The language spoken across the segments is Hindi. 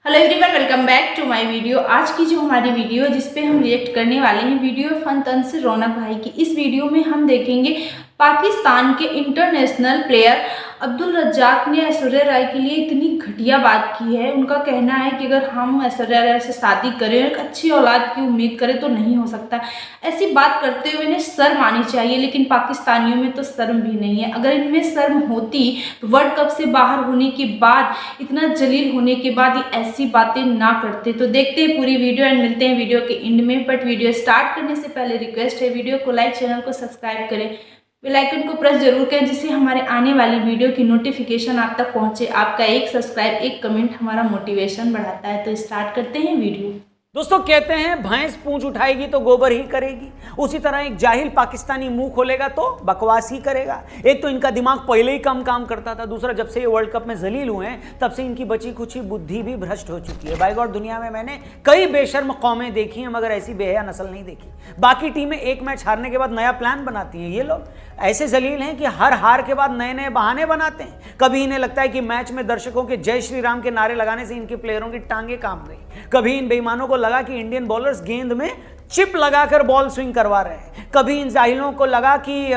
Hello everyone, welcome back to my video. आज की जो हमारी वीडियो है जिस पे हम रिएक्ट करने वाले हैं, वीडियो फन तन से रौनक भाई की। इस वीडियो में हम देखेंगे पाकिस्तान के इंटरनेशनल प्लेयर अब्दुल रज्जाक ने ऐश्वर्या राय के लिए इतनी घटिया बात की है। उनका कहना है कि अगर हम ऐश्वर्या राय से शादी करें और एक अच्छी औलाद की उम्मीद करें तो नहीं हो सकता। ऐसी बात करते हुए इन्हें शर्म आनी चाहिए, लेकिन पाकिस्तानियों में तो शर्म भी नहीं है। अगर इनमें शर्म होती तो वर्ल्ड कप से बाहर होने के बाद, इतना जलील होने के बाद ये ऐसी बातें ना करते। तो देखते हैं पूरी वीडियो एंड मिलते हैं वीडियो के एंड में। बट वीडियो स्टार्ट करने से पहले रिक्वेस्ट है, वीडियो को लाइक, चैनल को सब्सक्राइब करें, बेल आइकन को प्रेस जरूर करें जिससे हमारे आने वाली वीडियो की नोटिफिकेशन आप तक पहुंचे। आपका एक सब्सक्राइब, एक कमेंट हमारा मोटिवेशन बढ़ाता है। तो स्टार्ट करते हैं वीडियो। दोस्तों, कहते हैं भैंस पूंछ उठाएगी तो गोबर ही करेगी। उसी तरह एक जाहिल पाकिस्तानी मुंह खोलेगा तो बकवास ही करेगा। एक तो इनका दिमाग पहले ही कम काम करता था, दूसरा जब से ये वर्ल्ड कप में जलील हुए हैं तब से इनकी बची कुछ बुद्धि भी भ्रष्ट हो चुकी है। बाय गॉड, दुनिया में मैंने कई बेशर्म कौमें देखी हैं मगर ऐसी बेहया नस्ल नहीं देखी। बाकी टीमें एक मैच हारने के बाद नया प्लान बनाती हैं, ये लोग ऐसे जलील हैं कि हर हार के बाद नए नए बहाने बनाते हैं। कभी इन्हें लगता है कि मैच में दर्शकों के जय श्री राम के नारे लगाने से इनके प्लेयरों की टांगे कांप गई। कभी इन बेईमानों को लगा कि इंडियन बॉलर्स गेंद में चिप लगाकर बॉल स्विंग करवा रहे हैं। कभी इन जाहिलों को लगा कि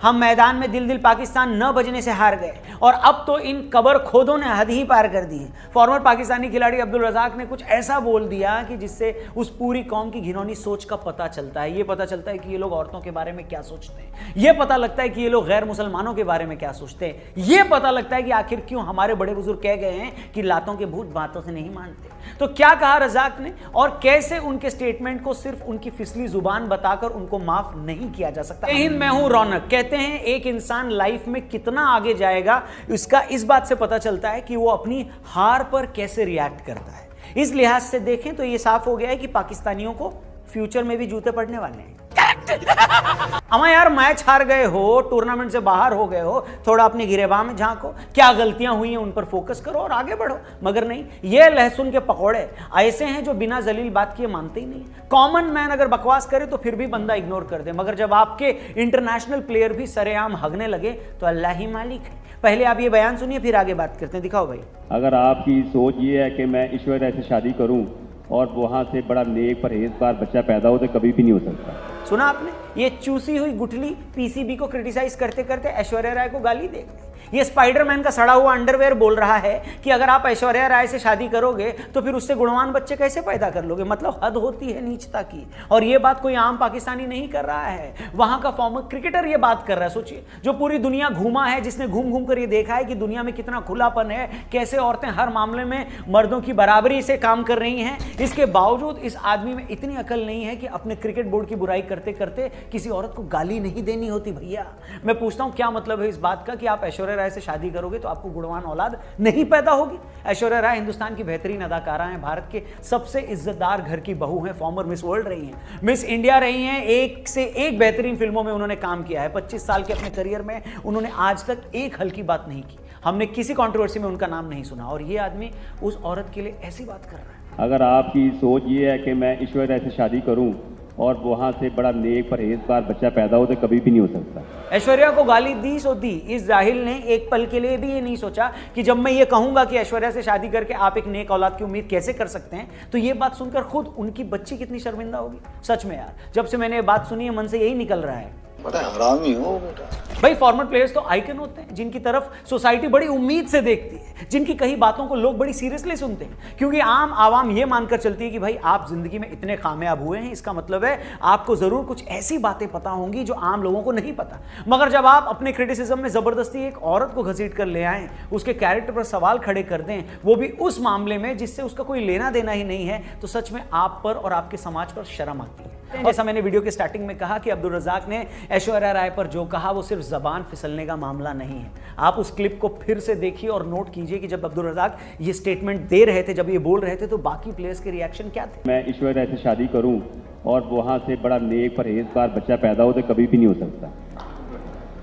हम मैदान में दिल दिल पाकिस्तान न बजने से हार गए। और अब तो इन कबर खोदों ने हद ही पार कर दी है। फॉर्मर पाकिस्तानी खिलाड़ी अब्दुल रज़ाक ने कुछ ऐसा बोल दिया कि जिससे उस पूरी कौम की घिनौनी सोच का पता चलता है। ये पता चलता है कि ये लोग औरतों के बारे में क्या सोचते हैं। ये पता लगता है कि ये लोग गैर मुसलमानों के बारे में क्या सोचते हैं। ये पता लगता है कि आखिर क्यों हमारे बड़े बुजुर्ग कह गए हैं कि लातों के भूत बातों से नहीं मानते। तो क्या कहा रज़ाक ने और कैसे उनके स्टेटमेंट को सिर्फ उनकी फिसली जुबान बताकर उनको माफ नहीं किया जा सकता। मैं हूं रौनक। कहते हैं एक इंसान लाइफ में कितना आगे जाएगा इसका इस बात से पता चलता है कि वो अपनी हार पर कैसे रिएक्ट करता है। इस लिहाज से देखें तो ये साफ हो गया है कि पाकिस्तानियों को फ्यूचर में भी जूते पड़ने वाले हैं। अमा यार, मैच हार गए हो, टूर्नामेंट से बाहर हो गए हो, थोड़ा अपने गिरेबान में झांको, क्या गलतियां हुई हैं उन पर फोकस करो और आगे बढ़ो। मगर नहीं, ये लहसुन के पकौड़े ऐसे हैं जो बिना जलील बात किए मानते ही नहीं। कॉमन मैन अगर बकवास करे तो फिर भी बंदा इग्नोर कर दे, मगर जब आपके इंटरनेशनल प्लेयर भी सरेआम हगने लगे तो अल्लाह ही मालिक है। पहले आप ये बयान सुनिए, फिर आगे बात करते हैं। दिखाओ भाई। अगर आपकी सोच ये है कि मैं ऐश्वर्या से शादी करूं और वहां से बड़ा नेक परहेजगार बच्चा पैदा हो तो कभी भी नहीं हो सकता। सुना आपने? ये चूसी हुई गुठली पीसीबी को क्रिटिसाइज करते करते ऐश्वर्या राय को गाली दे गई। ये स्पाइडरमैन का सड़ा हुआ अंडरवेयर बोल रहा है कि अगर आप ऐश्वर्या राय से शादी करोगे तो फिर उससे गुणवान बच्चे कैसे पैदा कर लोगे। मतलब हद होती है नीचता की। और ये बात कोई आम पाकिस्तानी नहीं कर रहा है, वहां का फॉर्मर क्रिकेटर ये बात कर रहा है। सोचिए, जो पूरी दुनिया घूमा है, जिसने घूम घूम कर ये देखा है कि दुनिया में कितना खुलापन है, कैसे औरतें हर मामले में मर्दों की बराबरी से काम कर रही हैं। इसके बावजूद इस आदमी में इतनी अकल नहीं है कि अपने क्रिकेट बोर्ड की बुराई करते करते किसी औरत को गाली नहीं देनी होती। भैया मैं पूछता हूं, क्या मतलब है इस बात का कि आप ऐश्वर्या राय से शादी करोगे तो आपको गुणवान औलाद नहीं पैदा होगी? ऐश्वर्या राय हिंदुस्तान की बेहतरीन अदाकारा हैं, भारत के सबसे इज्जतदार घर की बहू हैं, फॉर्मर मिस वर्ल्ड रही हैं, मिस इंडिया रही हैं, एक से एक बेहतरीन फिल्मों में उन्होंने काम किया है। 25 साल के अपने करियर में उन्होंने आज तक एक हल्की बात नहीं की। हमने किसी कंट्रोवर्सी में उनका नाम नहीं सुना और ये आदमी उस औरत के लिए ऐसी बात कर रहा है। अगर आपकी सोच ये है कि मैं ऐश्वर्या से शादी करूं और वहां से बड़ा नेक परहेजगार बच्चा पैदा हो तो कभी भी नहीं हो सकता। ऐश्वर्या को गाली दी सो दी। इस जाहिल ने एक पल के लिए भी ये नहीं सोचा कि जब मैं ये कहूंगा कि ऐश्वर्या से शादी करके आप एक नेक औलाद की उम्मीद कैसे कर सकते हैं, तो ये बात सुनकर खुद उनकी बच्ची कितनी शर्मिंदा होगी। सच में यार, जब से मैंने ये बात सुनी है मन से यही निकल रहा है, बड़ा हरामी हो बेटा। भाई फॉर्मर प्लेयर्स तो आइकन होते हैं जिनकी तरफ सोसाइटी बड़ी उम्मीद से देखती है, जिनकी कई बातों को लोग बड़ी सीरियसली सुनते हैं, क्योंकि आम आवाम ये मानकर चलती है कि भाई आप जिंदगी में इतने कामयाब हुए हैं, इसका मतलब है आपको जरूर कुछ ऐसी बातें पता होंगी जो आम लोगों को नहीं पता। मगर जब आप अपने क्रिटिसिज्म में जबरदस्ती एक औरत को घसीट कर ले आए, उसके कैरेक्टर पर सवाल खड़े कर दें, वो भी उस मामले में जिससे उसका कोई लेना देना ही नहीं है, तो सच में आप पर और आपके समाज पर शर्म आती है। जैसा मैंने वीडियो के स्टार्टिंग में कहा कि अब्दुल रज़ाक ने ऐश्वर्या राय पर जो कहा वो सिर्फ जबान फिसलने का मामला नहीं है। आप उस क्लिप को फिर से देखिए और नोट कीजिए कि जब अब्दुल रज़ाक ये स्टेटमेंट दे रहे थे, जब ये बोल रहे थे, तो बाकी प्लेयर्स के रिएक्शन क्या थे। मैं ऐश्वर्या से शादी करूं और वहां से बड़ा नेक परहेजगार बच्चा पैदा हो तो कभी भी नहीं हो सकता।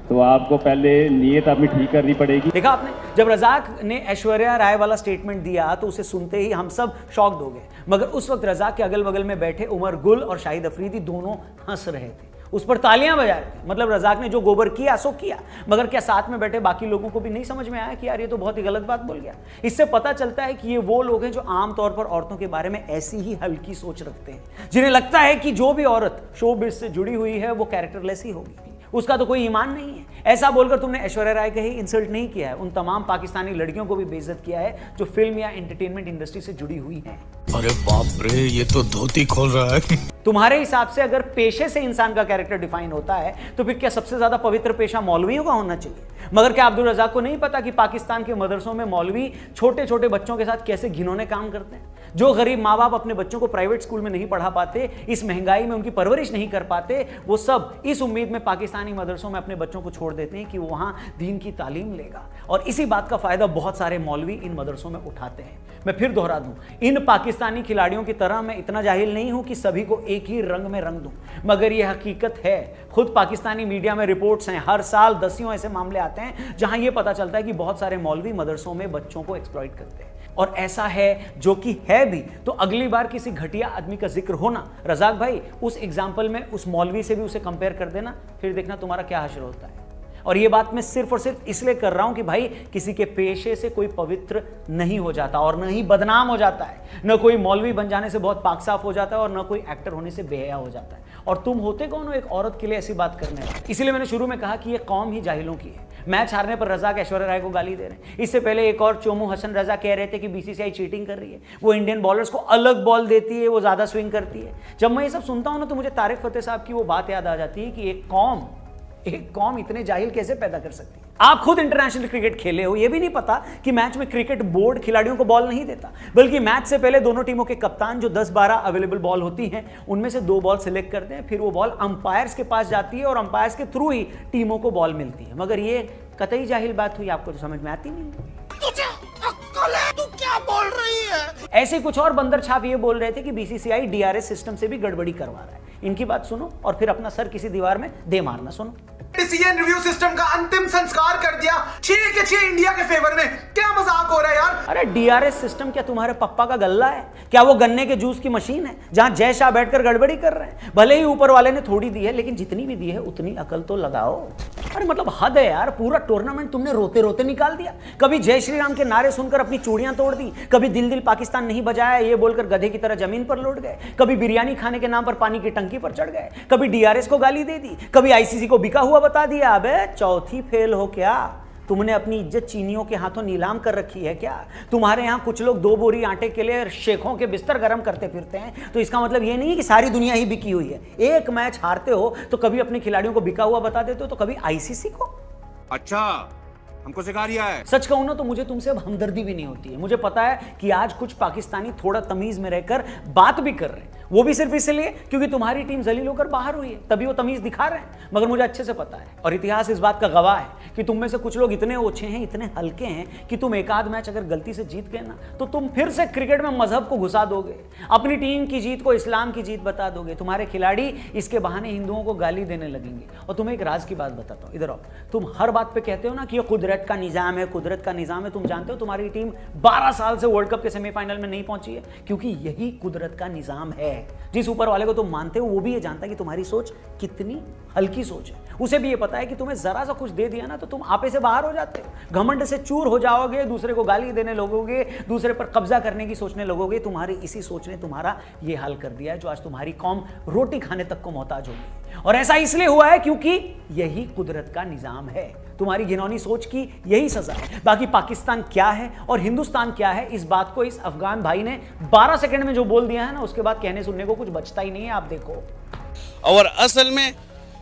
तो आपको पहले नीयत अपनी ठीक करनी पड़ेगी। देखा आपने, जब रज़ाक ने ऐश्वर्या राय वाला स्टेटमेंट दिया तो उसे सुनते ही हम सब शॉक्ड हो गए, मगर उस वक्त रज़ाक के अगल बगल में बैठे उमर गुल और शाहिद अफरीदी दोनों हंस रहे थे। उस पर तालियां बजा रहे थे। मतलब रजाक ने जो गोबर किया सो किया, मगर क्या साथ में बैठे बाकी लोगों को भी नहीं समझ में आया कि यार ये तो बहुत ही गलत बात बोल गया। इससे पता चलता है कि ये वो लोग हैं जो आमतौर पर औरतों के बारे में ऐसी ही हल्की सोच रखते हैं, जिन्हें लगता है कि जो भी औरत शोबिज़ से जुड़ी हुई है वो कैरेक्टरलेस ही होगी, उसका तो कोई ईमान नहीं है। ऐसा बोलकर तुमने ऐश्वर्या राय का ही इंसल्ट नहीं किया है, उन तमाम पाकिस्तानी लड़कियों को भी बेइज्जत किया है जो फिल्म या एंटरटेनमेंट इंडस्ट्री से जुड़ी हुई हैं। अरे बाप रे, ये तो धोती खोल रहा है। तुम्हारे हिसाब से अगर पेशे से इंसान का कैरेक्टर डिफाइन होता है तो फिर क्या सबसे ज्यादा पवित्र पेशा मौलवियों का होना चाहिए? मगर क्या अब्दुल रज़ाक को नहीं पता कि पाकिस्तान के मदरसों में मौलवी छोटे छोटे बच्चों के साथ कैसे घिनौने काम करते हैं? जो गरीब माँ बाप अपने बच्चों को प्राइवेट स्कूल में नहीं पढ़ा पाते, इस महंगाई में उनकी परवरिश नहीं कर पाते, वो सब इस उम्मीद में पाकिस्तानी मदरसों में अपने बच्चों को छोड़ देते हैं कि वो वहाँ दीन की तालीम लेगा। और इसी बात का फायदा बहुत सारे मौलवी इन मदरसों में उठाते हैं। मैं फिर दोहरा दूं, इन पाकिस्तानी खिलाड़ियों की तरह मैं इतना जाहिल नहीं हूं कि सभी को एक ही रंग में रंग दूं, मगर यह हकीकत है। खुद पाकिस्तानी मीडिया में रिपोर्ट्स हैं, हर साल दसियों ऐसे मामले आते हैं जहां यह पता चलता है कि बहुत सारे मौलवी मदरसों में बच्चों को एक्सप्लॉइट करते हैं। और ऐसा है, जो कि है भी, तो अगली बार किसी घटिया आदमी का जिक्र होना, रज़ाक भाई उस एग्जाम्पल में उस मौलवी से भी उसे कंपेयर कर देना, फिर देखना तुम्हारा क्या हश्र होता है। और ये बात मैं सिर्फ और सिर्फ इसलिए कर रहा हूं कि भाई किसी के पेशे से कोई पवित्र नहीं हो जाता और न ही बदनाम हो जाता है, न कोई मौलवी बन जाने से बहुत पाक साफ हो जाता है और न कोई एक्टर होने से बेहया हो जाता है। और तुम होते कौन हो एक औरत के लिए ऐसी बात करने वाले? इसलिए मैंने शुरू में कहा कि ये कौम ही जाहिलों की है। मैच हारने पर रज़ाक ऐश्वर्या राय को गाली दे रहे हैं। इससे पहले एक और चोमू हसन रजा कह रहे थे कि बीसीसीआई चीटिंग कर रही है, वो इंडियन बॉलर्स को अलग बॉल देती है, वो ज्यादा स्विंग करती है। जब मैं ये सब सुनता हूं ना तो मुझे तारिक फतेह साहब की वो बात याद आ जाती है कि एक कौम इतने जाहिल कैसे पैदा कर सकती है। आप खुद इंटरनेशनल क्रिकेट खेले हो, यह भी नहीं पता कि मैच में क्रिकेट बोर्ड खिलाड़ियों को बॉल नहीं देता, बल्कि मैच से पहले दोनों टीमों के कप्तान जो 10-12 अवेलेबल बॉल होती हैं उनमें से 2 बॉल सिलेक्ट करते हैं, फिर वो बॉल अंपायर्स के पास जाती है और अंपायर्स के थ्रू ही टीमों को बॉल मिलती है। मगर ये कतई जाहिल बात हुई, आपको तो समझ में आती नहीं। तुझे अक्ल है? तू क्या बोल रही है? ऐसे कुछ और बंदर छाप ये बोल रहे थे कि बीसीसीआई डीआरएस सिस्टम से भी गड़बड़ी करवा रहा है। इनकी बात सुनो और फिर अपना सर किसी दीवार में दे मारना। सुनो, डिसीजन रिव्यू सिस्टम का अंतिम संस्कार कर दिया 6 के 6 इंडिया के फेवर में। क्या मजाक हो रहा है यार? अरे डीआरएस सिस्टम क्या तुम्हारे पप्पा का गल्ला है? क्या वो गन्ने के जूस की मशीन है जहां जय शाह बैठकर गड़बड़ी कर रहे हैं? भले ही ऊपर वाले ने थोड़ी दी है, लेकिन जितनी भी दी है उतनी अकल तो लगाओ। अरे मतलब हद है यार, पूरा टूर्नामेंट तुमने रोते रोते निकाल दिया। कभी जय श्री राम के नारे सुनकर अपनी चूड़ियां तोड़ दी, कभी दिल दिल पाकिस्तान नहीं बजाया ये बोलकर गधे की तरह जमीन पर लौट गए, कभी बिरयानी खाने के नाम पर पानी की टंकी पर चढ़ गए, कभी डीआरएस को गाली दे दी, कभी आईसीसी को बिका हुआ बता दिया। अबे चौथी फेल हो क्या? तुमने अपनी इज्जत चीनियों के हाथों नीलाम कर रखी है क्या? तुम्हारे यहां कुछ लोग 2 बोरी आटे के लिए शेखों के बिस्तर गर्म करते फिरते हैं, तो इसका मतलब ये नहीं है कि सारी दुनिया ही बिकी हुई है। एक मैच हारते हो तो कभी अपने खिलाड़ियों को बिका हुआ बता देते हो, तो कभी आईसीसी को। अच्छा, हमको सिखा रिया है। सच कहूं ना तो मुझे तुमसे अब हमदर्दी भी नहीं होती है। मुझे पता है कि आज कुछ पाकिस्तानी थोड़ा तमीज में रहकर बात भी कर रहे हैं, वो भी सिर्फ इसलिए क्योंकि तुम्हारी टीम जलील होकर बाहर हुई है, तभी वो तमीज दिखा रहे हैं। मगर मुझे अच्छे से पता है और इतिहास इस बात का गवाह है कि तुम में से कुछ लोग इतने ओछे हैं, इतने हल्के हैं कि तुम एक आध मैच अगर गलती से जीत गए ना तो तुम फिर से क्रिकेट में मजहब को घुसा दोगे, अपनी टीम की जीत को इस्लाम की जीत बता दोगे। तुम्हारे खिलाड़ी इसके बहाने हिंदुओं को गाली देने लगेंगे। और तुम्हें एक राज की बात बताता हूं, इधर आओ। तुम हर बात पे कहते हो ना कि ये कुदरत का निजाम है, कुदरत का निजाम है। तुम जानते हो तुम्हारी टीम 12 साल से वर्ल्ड कप के सेमीफाइनल में नहीं पहुंची है क्योंकि यही कुदरत का निजाम है। जिस ऊपर वाले को तुम मानते हो वो भी ये जानता है कि तुम्हारी सोच कितनी हल्की सोच है। उसे भी ये पता है कि तुम्हें जरा सा कुछ दे दिया ना तो तुम आपे से बाहर हो जाते हो, घमंड से चूर हो जाओगे, दूसरे को गाली देने लगोगे, दूसरे पर कब्जा करने की सोचने लगोगे। तुम्हारी इसी सोच ने तुम्हारा ये हाल कर दिया है जो आज तुम्हारी कौम रोटी खाने तक को मोहताज होगी। और ऐसा इसलिए हुआ है क्योंकि यही कुदरत का निजाम है। तुम्हारी घिनौनी सोच की यही सजा है। बाकी पाकिस्तान क्या है और हिंदुस्तान क्या है, इस बात को इस अफगान भाई ने 12 सेकंड में जो बोल दिया है ना, उसके बाद कहने सुनने को कुछ बचता ही नहीं है। आप देखो, और असल में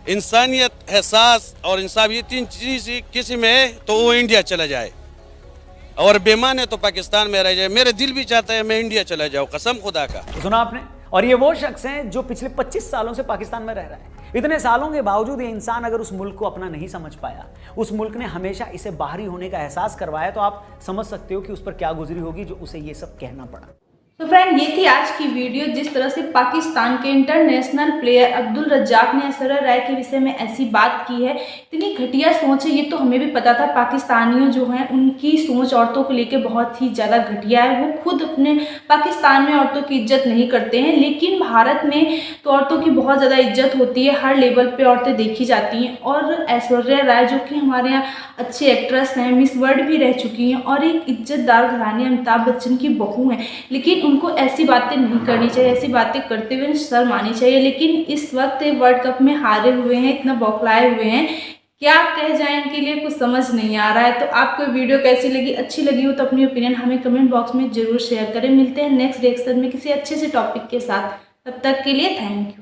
इंसानियत, एहसास और इंसाफ, ये 3 चीज किसी में है तो वो इंडिया चला जाए, और बेईमान है तो पाकिस्तान में रह जाए। मेरे दिल भी चाहता है मैं इंडिया चला जाऊं, कसम खुदा का। सुना आपने? और ये वो शख्स हैं जो पिछले 25 सालों से पाकिस्तान में रह रहा है। इतने सालों के बावजूद ये इंसान अगर उस मुल्क को अपना नहीं समझ पाया, उस मुल्क ने हमेशा इसे बाहरी होने का एहसास करवाया, तो आप समझ सकते हो कि उस पर क्या गुजरी होगी जो उसे ये सब कहना पड़ा। तो फ्रेंड, ये थी आज की वीडियो। जिस तरह से पाकिस्तान के इंटरनेशनल प्लेयर अब्दुल रज्जाक ने ऐश्वर्या राय के विषय में ऐसी बात की है, इतनी घटिया सोच है, ये तो हमें भी पता था। पाकिस्तानियों जो हैं उनकी सोच औरतों को लेकर बहुत ही ज़्यादा घटिया है। वो खुद अपने पाकिस्तान में औरतों की इज्जत नहीं करते हैं, लेकिन भारत में तो औरतों की बहुत ज़्यादा इज्जत होती है, हर लेवल पर औरतें देखी जाती हैं। और ऐश्वर्या राय जो कि हमारे यहाँ अच्छी एक्ट्रेस हैं, मिस वर्ल्ड भी रह चुकी हैं और एक इज्जतदार घराने अमिताभ बच्चन की बहू हैं, लेकिन उनको ऐसी बातें नहीं करनी चाहिए, ऐसी बातें करते हुए शर्म आनी चाहिए। लेकिन इस वक्त वर्ल्ड कप में हारे हुए हैं, इतना बौखलाए हुए हैं, क्या कह जाए इनके लिए कुछ समझ नहीं आ रहा है। तो आपको वीडियो कैसी लगी? अच्छी लगी हो तो अपनी ओपिनियन हमें कमेंट बॉक्स में जरूर शेयर करें। मिलते हैं नेक्स्ट रिएक्शन में किसी अच्छे से टॉपिक के साथ। तब तक के लिए थैंक यू।